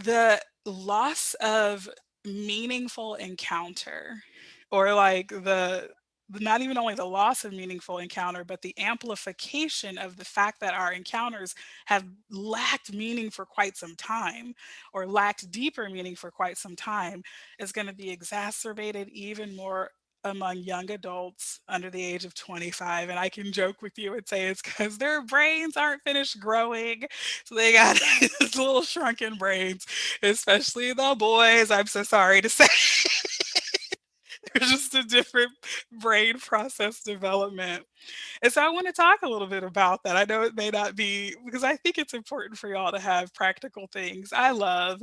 The loss of meaningful encounter, or like not even only the loss of meaningful encounter, but the amplification of the fact that our encounters have lacked meaning for quite some time, or lacked deeper meaning for quite some time, is going to be exacerbated even more among young adults under the age of 25. And I can joke with you and say it's because their brains aren't finished growing. So they got these little shrunken brains, especially the boys. I'm so sorry to say. There's just a different brain process development. And so I want to talk a little bit about that. I know it may not be, because I think it's important for y'all to have practical things. I love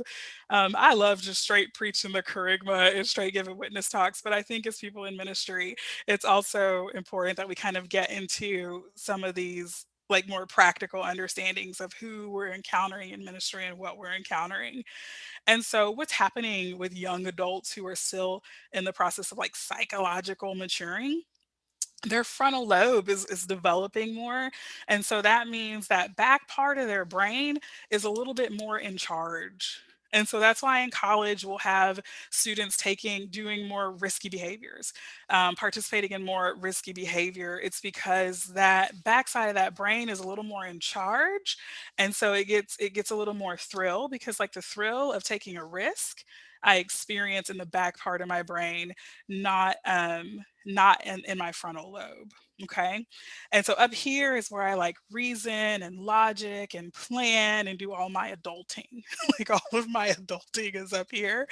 just straight preaching the charisma and straight giving witness talks. But I think as people in ministry, it's also important that we kind of get into some of these like more practical understandings of who we're encountering in ministry and what we're encountering. And so what's happening with young adults who are still in the process of like psychological maturing, their frontal lobe is developing more. And so that means that back part of their brain is a little bit more in charge. And so that's why in college we'll have students doing more risky behaviors, participating in more risky behavior. It's because that backside of that brain is a little more in charge, and so it gets a little more thrill, because like the thrill of taking a risk, I experience in the back part of my brain, not in my frontal lobe. Okay. And so up here is where I like reason and logic and plan and do all my adulting. Like all of my adulting is up here.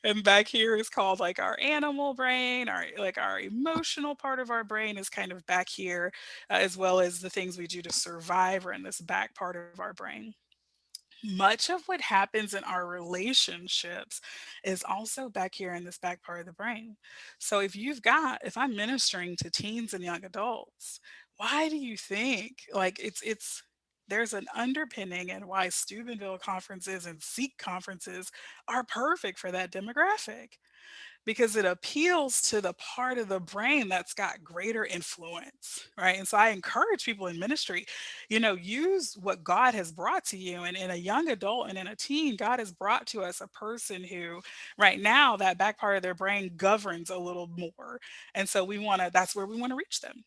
And back here is called like our animal brain, our emotional part of our brain is kind of back here, as well as the things we do to survive are in this back part of our brain. Much of what happens in our relationships is also back here in this back part of the brain. So if I'm ministering to teens and young adults, why do you think like it's there's an underpinning in why Steubenville conferences and Seek conferences are perfect for that demographic, because it appeals to the part of the brain that's got greater influence, right? And so I encourage people in ministry, use what God has brought to you. And in a young adult and in a teen, God has brought to us a person who, right now, that back part of their brain governs a little more. And so that's where we want to reach them.